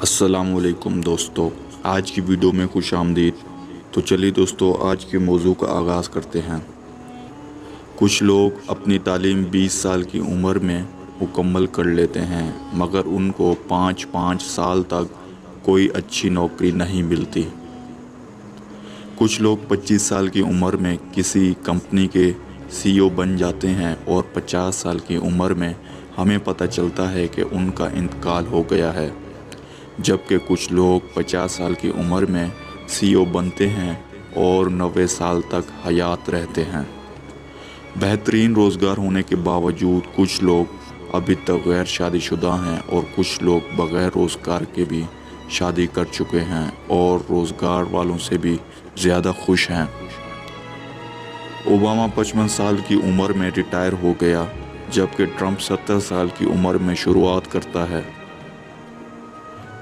السلام علیکم دوستو، آج کی ویڈیو میں خوش آمدید۔ تو چلیے دوستو، آج کے موضوع کا آغاز کرتے ہیں۔ کچھ لوگ اپنی تعلیم 20 سال کی عمر میں مکمل کر لیتے ہیں، مگر ان کو 5 سال تک کوئی اچھی نوکری نہیں ملتی۔ کچھ لوگ 25 سال کی عمر میں کسی کمپنی کے CEO بن جاتے ہیں اور 50 سال کی عمر میں ہمیں پتہ چلتا ہے کہ ان کا انتقال ہو گیا ہے، جبکہ کچھ لوگ 50 سال کی عمر میں CEO بنتے ہیں اور 90 سال تک حیات رہتے ہیں۔ بہترین روزگار ہونے کے باوجود کچھ لوگ ابھی تک غیر شادی شدہ ہیں اور کچھ لوگ بغیر روزگار کے بھی شادی کر چکے ہیں اور روزگار والوں سے بھی زیادہ خوش ہیں۔ اوباما 55 سال کی عمر میں ریٹائر ہو گیا، جبکہ ٹرمپ 70 سال کی عمر میں شروعات کرتا ہے۔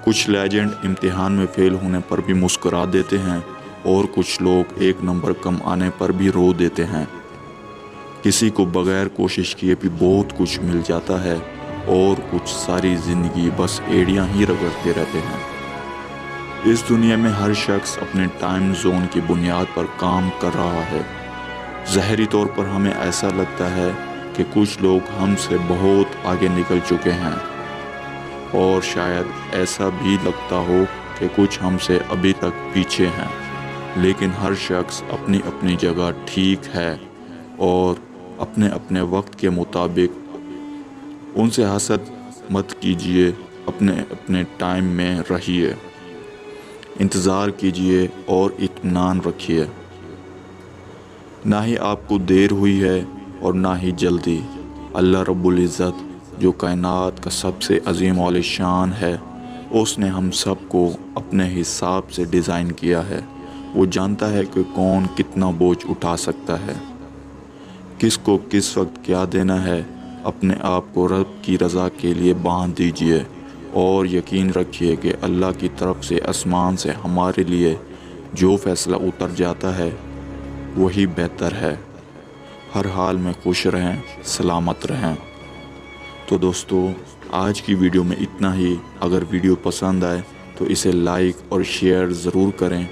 کچھ لیجنڈ امتحان میں فیل ہونے پر بھی مسکرا دیتے ہیں اور کچھ لوگ ایک نمبر کم آنے پر بھی رو دیتے ہیں۔ کسی کو بغیر کوشش کیے بھی بہت کچھ مل جاتا ہے اور کچھ ساری زندگی بس ایڑیاں ہی رگڑتے رہتے ہیں۔ اس دنیا میں ہر شخص اپنے ٹائم زون کی بنیاد پر کام کر رہا ہے۔ ظاہری طور پر ہمیں ایسا لگتا ہے کہ کچھ لوگ ہم سے بہت آگے نکل چکے ہیں، اور شاید ایسا بھی لگتا ہو کہ کچھ ہم سے ابھی تک پیچھے ہیں، لیکن ہر شخص اپنی اپنی جگہ ٹھیک ہے اور اپنے اپنے وقت کے مطابق۔ ان سے حسد مت کیجیے، اپنے اپنے ٹائم میں رہیے، انتظار کیجیے اور اطمینان رکھیے۔ نہ ہی آپ کو دیر ہوئی ہے اور نہ ہی جلدی۔ اللہ رب العزت، جو کائنات کا سب سے عظیم الشان ہے، اس نے ہم سب کو اپنے حساب سے ڈیزائن کیا ہے۔ وہ جانتا ہے کہ کون کتنا بوجھ اٹھا سکتا ہے، کس کو کس وقت کیا دینا ہے۔ اپنے آپ کو رب کی رضا کے لیے باندھ دیجیے اور یقین رکھیے کہ اللہ کی طرف سے آسمان سے ہمارے لیے جو فیصلہ اتر جاتا ہے وہی بہتر ہے۔ ہر حال میں خوش رہیں، سلامت رہیں۔ تو دوستو، آج کی ویڈیو میں اتنا ہی۔ اگر ویڈیو پسند آئے تو اسے لائک اور شیئر ضرور کریں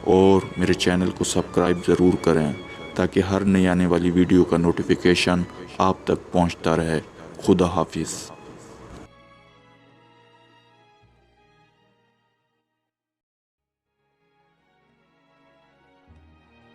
اور میرے چینل کو سبسکرائب ضرور کریں تاکہ ہر نئی آنے والی ویڈیو کا نوٹیفیکیشن آپ تک پہنچتا رہے۔ خدا حافظ۔